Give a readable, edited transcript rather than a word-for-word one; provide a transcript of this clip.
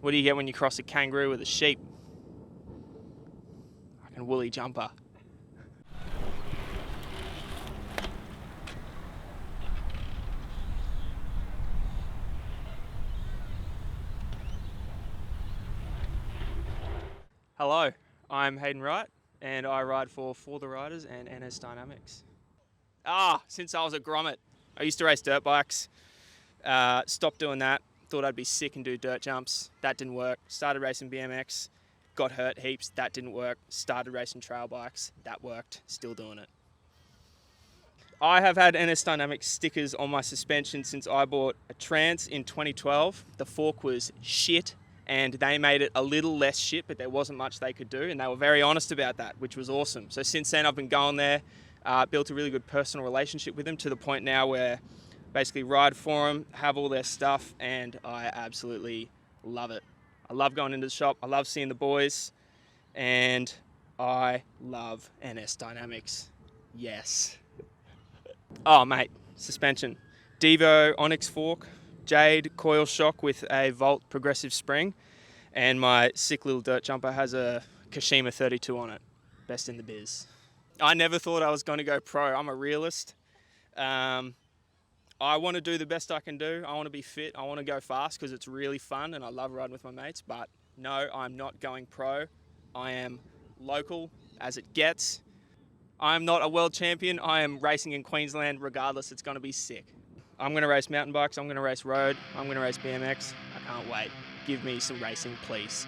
What do you get when you cross a kangaroo with a sheep? Fucking woolly jumper. Hello, I'm Hayden Wright, and I ride for the Riders and NS Dynamics. Since I was a grommet, I used to race dirt bikes. Stopped doing that. Thought I'd be sick and do dirt jumps. That didn't work. Started racing BMX. Got hurt heaps. That didn't work. Started racing trail bikes. That worked. Still doing it. I have had NS Dynamics stickers on my suspension since I bought a Trance in 2012. The fork was shit, and they made it a little less shit, but there wasn't much they could do, and they were very honest about that, which was awesome. So since then, I've been going there, built a really good personal relationship with them to the point now where basically ride for them, have all their stuff, and I absolutely love it. I love going into the shop, I love seeing the boys, and I love NS Dynamics. Yes. Oh, mate, suspension. Devo Onyx fork, Jade coil shock with a Volt progressive spring, and my sick little dirt jumper has a Kashima 32 on it. Best in the biz. I never thought I was going to go pro. I'm a realist. I want to do the best I can do. I want to be fit. I want to go fast because it's really fun and I love riding with my mates. But no, I'm not going pro. I am local as it gets. I'm not a world champion. I am racing in Queensland regardless. It's going to be sick. I'm going to race mountain bikes. I'm going to race road. I'm going to race BMX. I can't wait. Give me some racing, please.